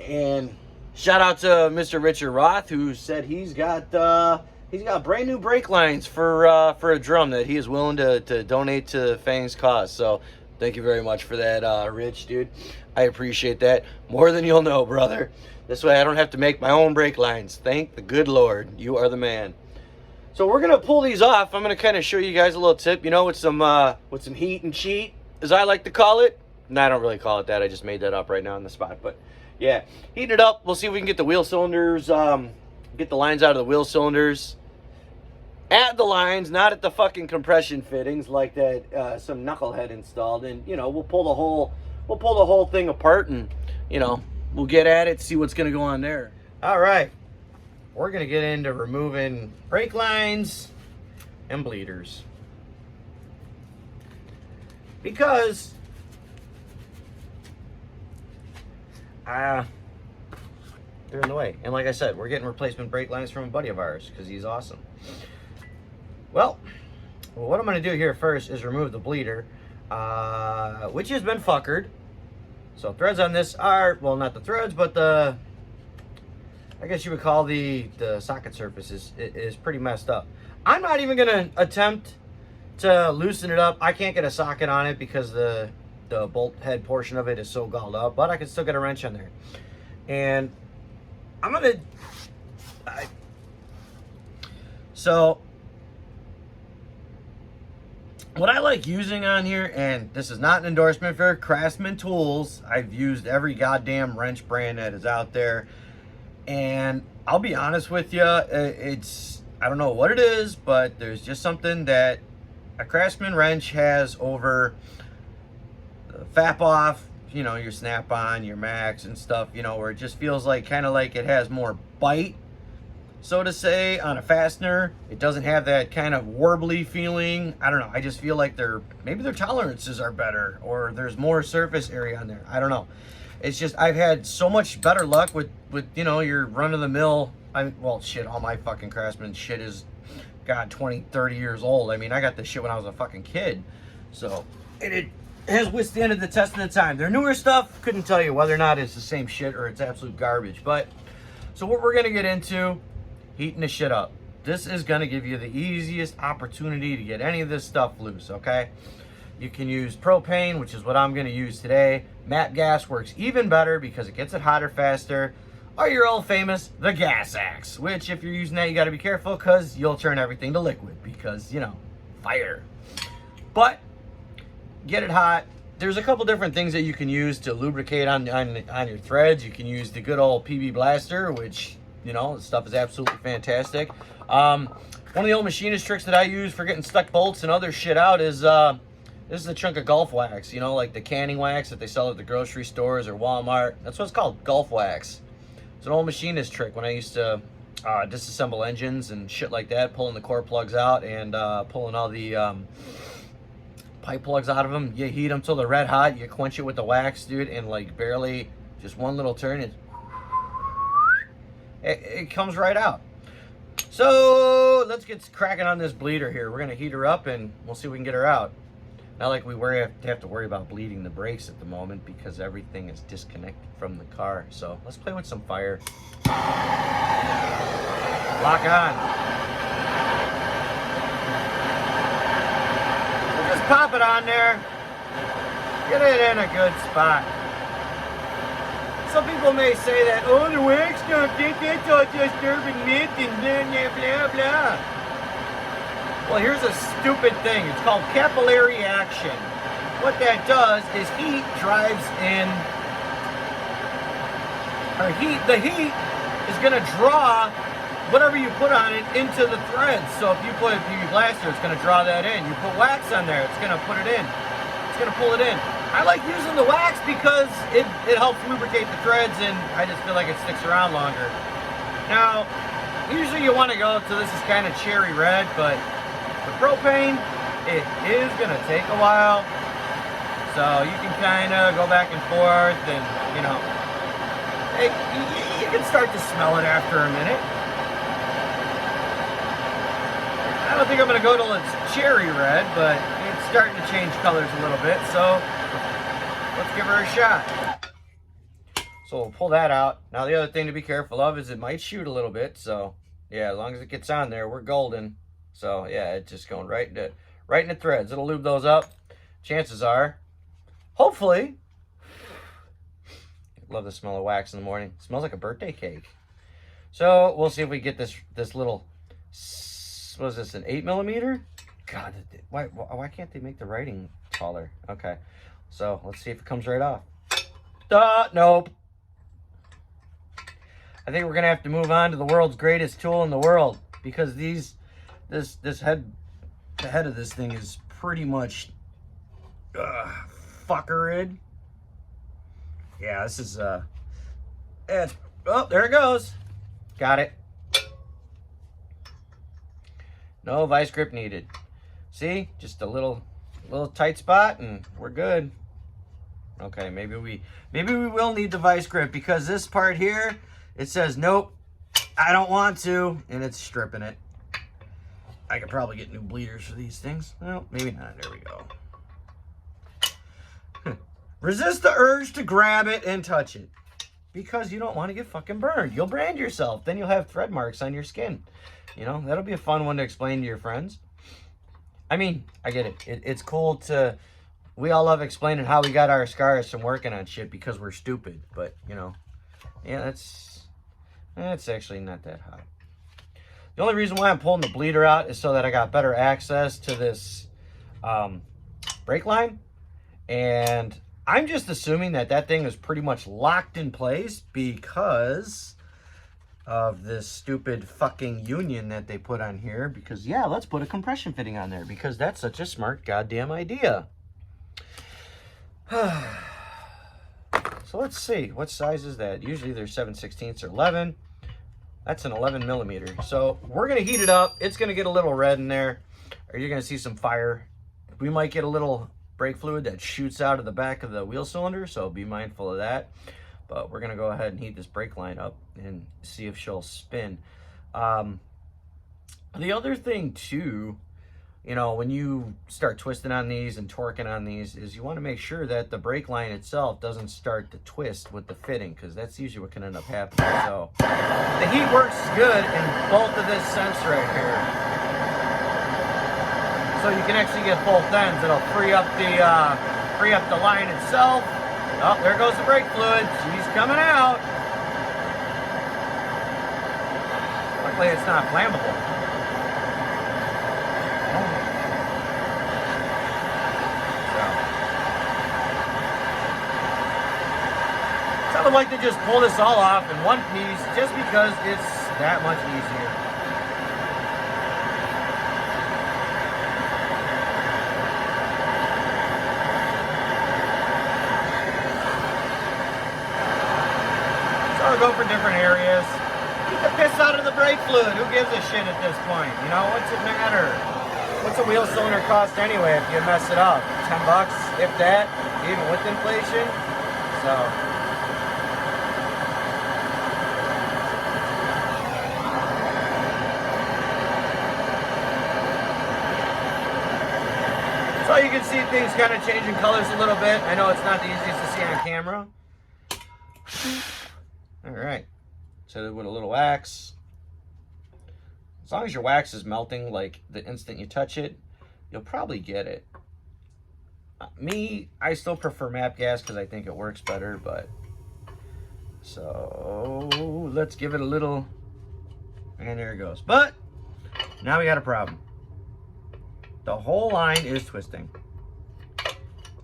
and shout out to Mr. Richard Roth, who said he's got brand new brake lines for a drum that he is willing to donate to Fanged's cause. So thank you very much for that, Rich, dude. I appreciate that more than you'll know, brother. This way I don't have to make my own brake lines. Thank the good Lord. You are the man. So we're gonna pull these off. I'm gonna kind of show you guys a little tip, you know, with some heat and cheat, as I like to call it. No, I don't really call it that. I just made that up right now on the spot. But yeah, heating it up. We'll see if we can get the wheel cylinders, get the lines out of the wheel cylinders. At the lines, not at the fucking compression fittings like that some knucklehead installed. And you know, we'll pull the whole thing apart, and you know, we'll get at it, see what's gonna go on there. All right, we're gonna get into removing brake lines and bleeders because they're in the way. And like I said, we're getting replacement brake lines from a buddy of ours because he's awesome. Well, what I'm going to do here first is remove the bleeder, which has been fuckered. So threads on this are, well, not the threads, but I guess you would call the socket surface is pretty messed up. I'm not even going to attempt to loosen it up. I can't get a socket on it because the bolt head portion of it is so galled up, but I can still get a wrench on there. And I'm going to... So... what I like using on here, and this is not an endorsement for Craftsman tools. I've used every goddamn wrench brand that is out there. And I'll be honest with you, I don't know what it is, but there's just something that a Craftsman wrench has over the FAP off, you know, your Snap-on, your Max and stuff, you know, where it just feels like, kind of like it has more bite, so to say, on a fastener. It doesn't have that kind of warbly feeling. I don't know. I just feel like maybe their tolerances are better, or there's more surface area on there. I don't know. It's just, I've had so much better luck with you know, your run-of-the-mill. Well, shit, all my fucking Craftsman shit is, God, 20, 30 years old. I mean, I got this shit when I was a fucking kid. So, it has withstanded the test of the time. Their newer stuff, couldn't tell you whether or not it's the same shit or it's absolute garbage. But, so what we're going to get into, heating the shit up. This is going to give you the easiest opportunity to get any of this stuff loose, okay? You can use propane, which is what I'm going to use today. MAP gas works even better because it gets it hotter faster. Or your old famous, the gas axe, which if you're using that, you got to be careful because you'll turn everything to liquid because, you know, fire. But get it hot. There's a couple different things that you can use to lubricate on your threads. You can use the good old PB Blaster, which, you know, the stuff is absolutely fantastic. One of the old machinist tricks that I use for getting stuck bolts and other shit out is this is a chunk of Gulf wax, you know, like the canning wax that they sell at the grocery stores or Walmart. That's what it's called, Gulf wax. It's an old machinist trick when I used to disassemble engines and shit like that, pulling the core plugs out and pulling all the pipe plugs out of them. You heat them till they're red hot, you quench it with the wax, dude, and like barely, just one little turn, it comes right out. So let's get cracking on this bleeder here. We're gonna heat her up and we'll see if we can get her out. Not like we have to worry about bleeding the brakes at the moment because everything is disconnected from the car. So let's play with some fire. Lock on. So just pop it on there. Get it in a good spot. Some people may say that, oh, the wax stuff, that's all just urban myth and blah, blah, blah, blah. Well, here's a stupid thing. It's called capillary action. What that does is heat drives in, or the heat is going to draw whatever you put on it into the threads. So if you put PV Blaster, it's going to draw that in. You put wax on there, it's going to put it in. It's going to pull it in. I like using the wax because it helps lubricate the threads, and I just feel like it sticks around longer. Now, usually you want to go to, this is kind of cherry red, but the propane, it is going to take a while. So you can kind of go back and forth, and, you know, you can start to smell it after a minute. I don't think I'm going to go till it's cherry red, but it's starting to change colors a little bit, so let's give her a shot. So we'll pull that out. Now the other thing to be careful of is it might shoot a little bit, so yeah, as long as it gets on there, we're golden. So yeah, it's just going right into threads. It'll lube those up. Chances are, hopefully, love the smell of wax in the morning. It smells like a birthday cake. So we'll see if we get this little, what is this, an 8mm? God, why can't they make the writing taller? Okay, so let's see if it comes right off. Nope. I think we're gonna have to move on to the world's greatest tool in the world, because the head of this thing is pretty much fuckered. Yeah, this is oh, there it goes. Got it. No vice grip needed. See, just a little tight spot and we're good. Okay, maybe we will need the vice grip, because this part here, it says nope, I don't want to, and it's stripping it. I could probably get new bleeders for these things. Well, maybe not. There we go. Resist the urge to grab it and touch it, because you don't want to get fucking burned. You'll brand yourself. Then you'll have thread marks on your skin. You know, that'll be a fun one to explain to your friends. I mean, I get it. It's cool to, we all love explaining how we got our scars from working on shit because we're stupid. But, you know, yeah, that's actually not that hot. The only reason why I'm pulling the bleeder out is so that I got better access to this brake line. And I'm just assuming that thing is pretty much locked in place because of this stupid fucking union that they put on here. Because, yeah, let's put a compression fitting on there, because that's such a smart goddamn idea. So let's see, what size is that? Usually they're 7/16 or 11. That's an 11mm. So we're gonna heat it up. It's gonna get a little red in there, or you're gonna see some fire. We might get a little brake fluid that shoots out of the back of the wheel cylinder, so be mindful of that. But we're gonna go ahead and heat this brake line up and see if she'll spin. The other thing too, you know, when you start twisting on these and torquing on these, is you want to make sure that the brake line itself doesn't start to twist with the fitting, because that's usually what can end up happening. So the heat works good in both of this sense right here. So you can actually get both ends. It'll free up the line itself. Oh, there goes the brake fluid. She's coming out. Luckily, it's not flammable. I would like to just pull this all off in one piece, just because it's that much easier. So I'll go for different areas. Keep the piss out of the brake fluid. Who gives a shit at this point? You know, what's it matter? What's a wheel cylinder cost anyway if you mess it up? 10 bucks, if that, even with inflation. So so you can see things kind of changing colors a little bit. I know it's not the easiest to see on camera. All right, so with a little wax. As long as your wax is melting, like the instant you touch it, you'll probably get it. Me, I still prefer MAP gas because I think it works better, but so let's give it a little, and there it goes. But now we got a problem. The whole line is twisting.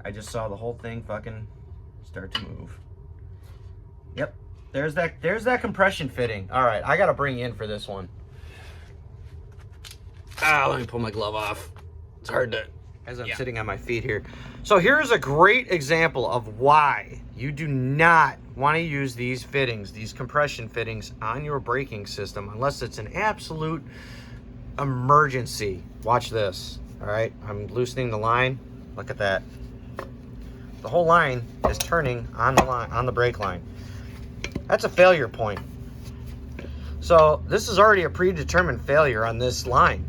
I just saw the whole thing fucking start to move. Yep. There's that compression fitting. All right, I got to bring you in for this one. Let me pull my glove off. It's hard to, as I'm sitting on my feet here. So here's a great example of why you do not want to use these fittings, these compression fittings on your braking system unless it's an absolute emergency. Watch this. All right, I'm loosening the line. Look at that. The whole line is turning on the line, on the brake line. That's a failure point. So this is already a predetermined failure on this line.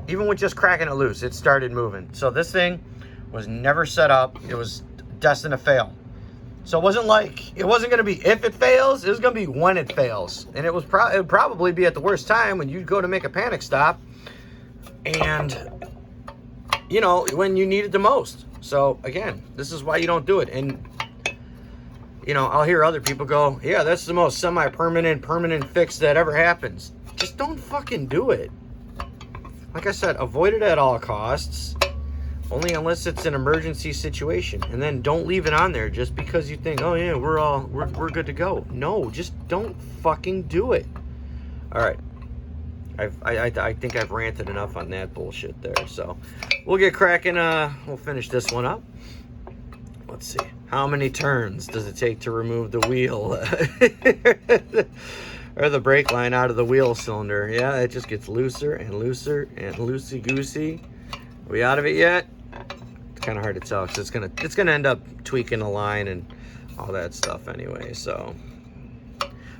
Even with just cracking it loose, it started moving. So this thing was never set up. It was destined to fail. So it wasn't going to be if it fails, it was going to be when it fails. And it would probably be at the worst time when you go to make a panic stop and, you know, when you need it the most. So again, this is why you don't do it. And, you know, I'll hear other people go, yeah, that's the most permanent fix that ever happens. Just don't fucking do it. Like I said, avoid it at all costs, only unless it's an emergency situation. And then don't leave it on there just because you think, oh yeah, we're good to go. No, just don't fucking do it. All right. I think I've ranted enough on that bullshit there. So we'll get cracking. We'll finish this one up. Let's see. How many turns does it take to remove the wheel or the brake line out of the wheel cylinder? Yeah, it just gets looser and looser and loosey-goosey. Are we out of it yet? It's kind of hard to tell because it's gonna end up tweaking the line and all that stuff anyway. So,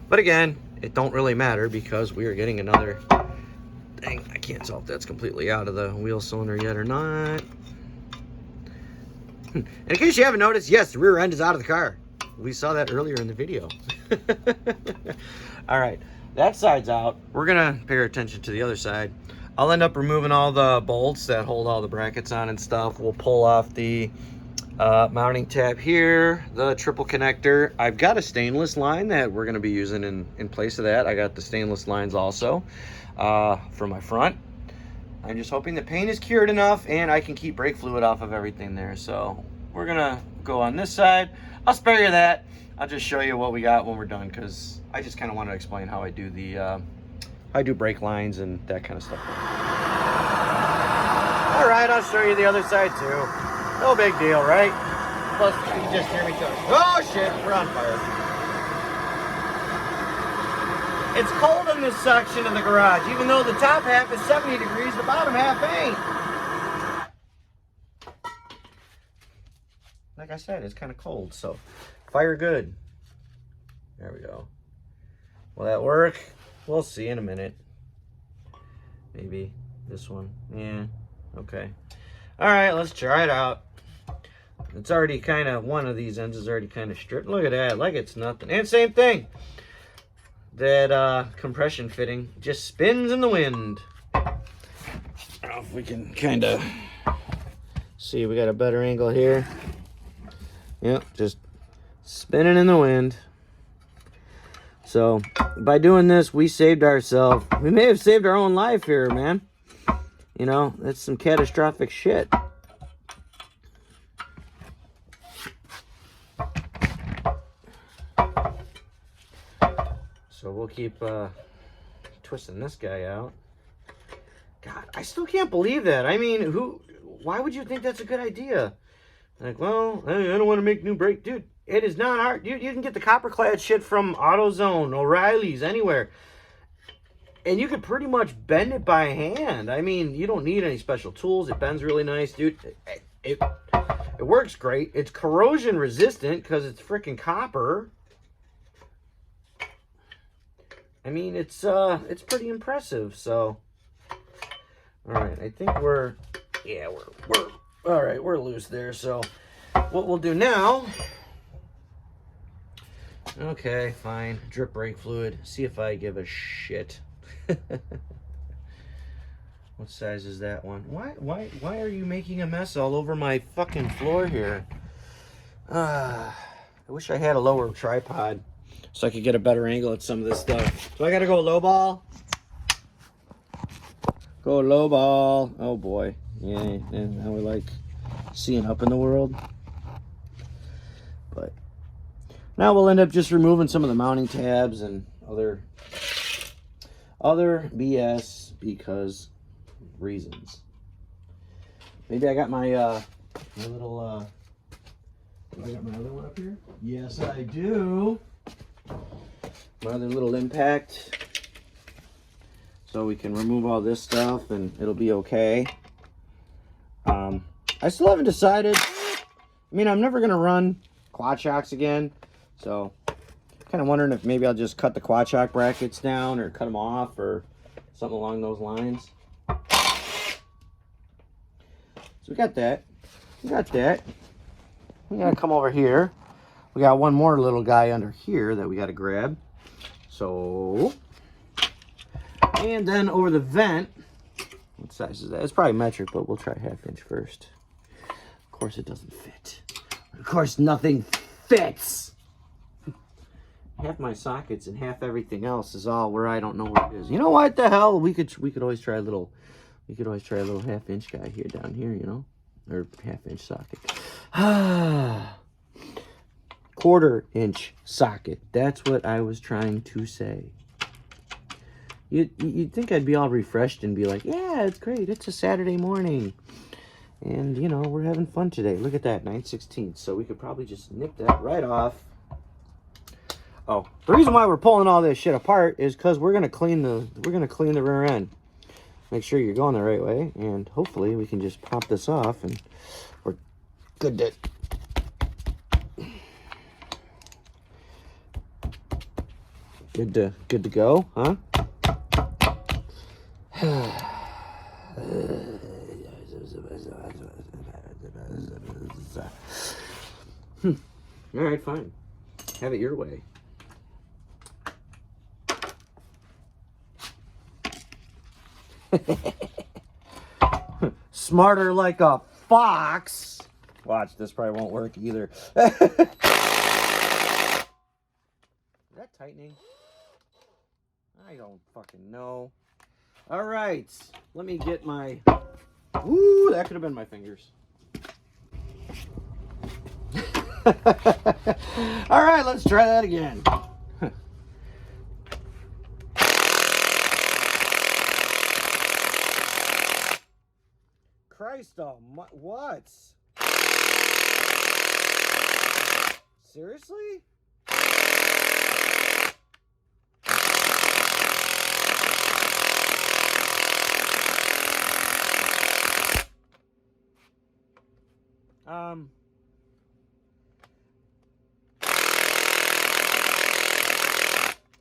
but again, it don't really matter because we are getting another. Dang, I can't tell if that's completely out of the wheel cylinder yet or not. And in case you haven't noticed, yes, the rear end is out of the car. We saw that earlier in the video. All right, that side's out. We're gonna pay attention to the other side. I'll end up removing all the bolts that hold all the brackets on and stuff. We'll pull off the mounting tab here, the triple connector. I've got a stainless line that we're gonna be using in place of that. I got the stainless lines also for my front. I'm just hoping the paint is cured enough and I can keep brake fluid off of everything there. So we're gonna go on this side. I'll spare you that. I'll just show you what we got when we're done because I just kind of want to explain how I do the brake lines and that kind of stuff. All right, I'll show you the other side too. No big deal, right? Plus, you can just hear me talk. Oh shit, we're on fire. It's cold in this section of the garage. Even though the top half is 70 degrees, the bottom half ain't. Like I said, it's kind of cold, so fire good. There we go. Will that work? We'll see in a minute. Maybe this one. Yeah, okay. All right, let's try it out. It's already kind of, one of these ends is already kind of stripped. Look at that, like it's nothing. And same thing. That compression fitting just spins in the wind. I don't know if we can kind of see. We got a better angle here. Yep, just spinning in the wind. So by doing this, we saved ourselves. We may have saved our own life here, man. You know, that's some catastrophic shit. So we'll keep twisting this guy out. God, I still can't believe that. I mean, why would you think that's a good idea? Like, well, I don't want to make new brake. Dude, it is not hard. You can get the copper clad shit from AutoZone, O'Reilly's, anywhere. And you could pretty much bend it by hand. I mean, you don't need any special tools. It bends really nice, dude. It works great. It's corrosion resistant because it's freaking copper. I mean, it's pretty impressive. So, all right, I think we're all right. We're loose there. So, what we'll do now? Okay, fine. Drip brake fluid. See if I give a shit. What size is that one? Why are you making a mess all over my fucking floor here? I wish I had a lower tripod so I could get a better angle at some of this stuff. Do I gotta go low ball? Go low ball. Oh boy. Yeah, and now we're like seeing up in the world. But now we'll end up just removing some of the mounting tabs and other BS because reasons. Maybe I got my my little I got my other one up here? Yes, I do. My other little impact. So we can remove all this stuff and it'll be okay. I still haven't decided. I mean, I'm never going to run quad shocks again. So kind of wondering if maybe I'll just cut the quad shock brackets down or cut them off or something along those lines. So we got that. We got that. We got to come over here. We got one more little guy under here that we got to grab. So, and then over the vent, what size is that? It's probably metric, but we'll try 1/2 inch first. Of course it doesn't fit. Of course nothing fits. Half my sockets and half everything else is all where I don't know where it is. You know what the hell? We could always try a little 1/2 inch guy here down here, you know? Or 1/2 inch socket. 1/4 inch socket. That's what I was trying to say. You'd think I'd be all refreshed and be like, yeah, it's great. It's a Saturday morning. And, you know, we're having fun today. Look at that, 9/16. So we could probably just nip that right off. Oh, the reason why we're pulling all this shit apart is because we're gonna clean the rear end. Make sure you're going the right way, and hopefully we can just pop this off and we're good to good to go, huh? All right, fine. Have it your way. Smarter like a fox. Watch, this probably won't work either. Is that tightening? I don't fucking know. All right, let me get my... Ooh, that could have been my fingers. All right, let's try that again. Christ almighty, what? Seriously?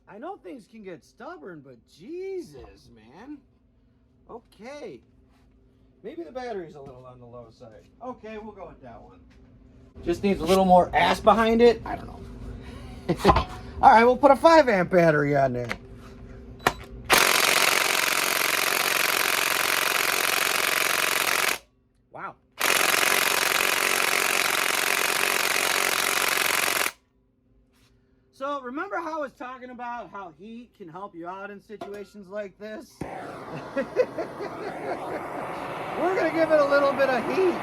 I know things can get stubborn, but Jesus, man. Okay. Maybe the battery's a little on the low side. Okay, we'll go with that one. Just needs a little more ass behind it. I don't know. All right, we'll put a 5-amp battery on there. Wow. So remember how I was talking about how heat can help you out in situations like this? We're going to give it a little bit of heat.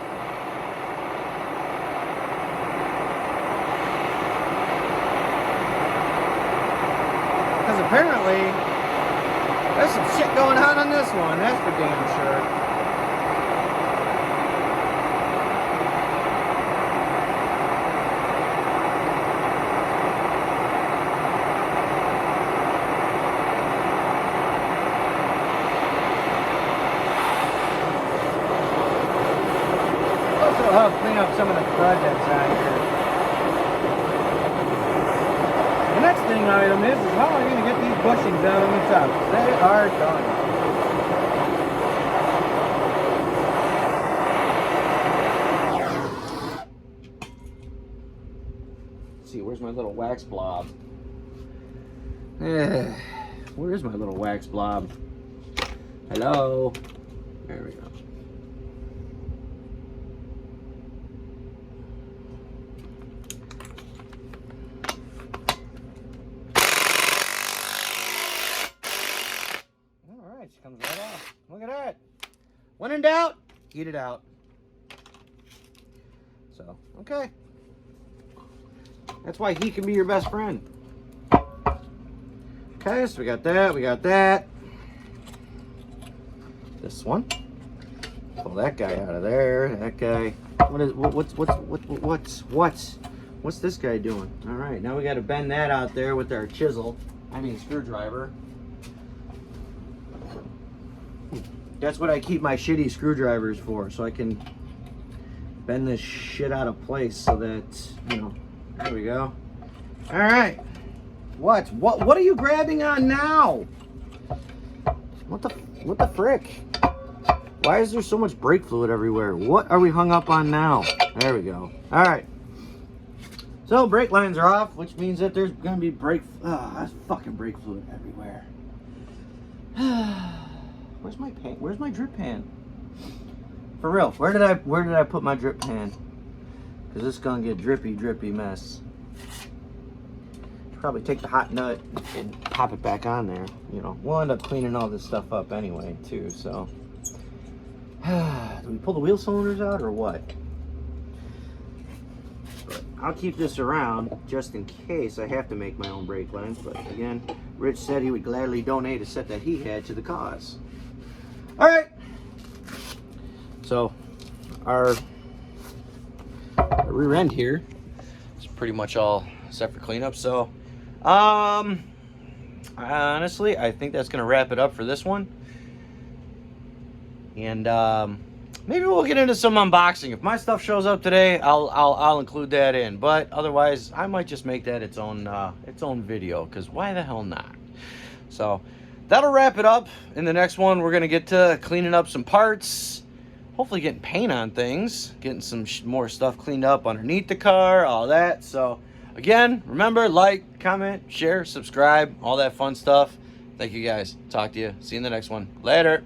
Because apparently, there's some shit going on this one. That's for damn sure. I'll clean up some of the crud that's out here. The next thing item is how am I going to get these bushings out on the top? They are done. Let's see, where's my little wax blob? Where's my little wax blob? Hello? There we go. Comes right off. Look at that. When in doubt, heat it out. So, okay. That's why heat can be your best friend. Okay, so we got that, we got that. This one. Pull that guy out of there. That guy. What's this guy doing? All right, now we got to bend that out there with our chisel. I mean screwdriver. That's what I keep my shitty screwdrivers for, so I can bend this shit out of place so that, you know, there we go. All right. What are you grabbing on now? What the frick? Why is there so much brake fluid everywhere? What are we hung up on now? There we go. All right. So brake lines are off, which means that there's gonna be that's fucking brake fluid everywhere. Where's my pan? Where's my drip pan? For real, where did I put my drip pan? Because this is gonna get drippy mess. Probably take the hot nut and pop it back on there. You know, we'll end up cleaning all this stuff up anyway too. So, do we pull the wheel cylinders out or what? But I'll keep this around just in case I have to make my own brake lines. But again, Rich said he would gladly donate a set that he had to the cause. All right. So our rear end here is pretty much all set for cleanup. So honestly, I think that's gonna wrap it up for this one. And maybe we'll get into some unboxing. If my stuff shows up today, I'll include that in. But otherwise, I might just make that its own video, because why the hell not? So that'll wrap it up. In the next one, we're gonna get to cleaning up some parts, hopefully getting paint on things, getting some more stuff cleaned up underneath the car, all that. So again, remember, like, comment, share, subscribe, all that fun stuff. Thank you guys. Talk to you. See you in the next one. Later.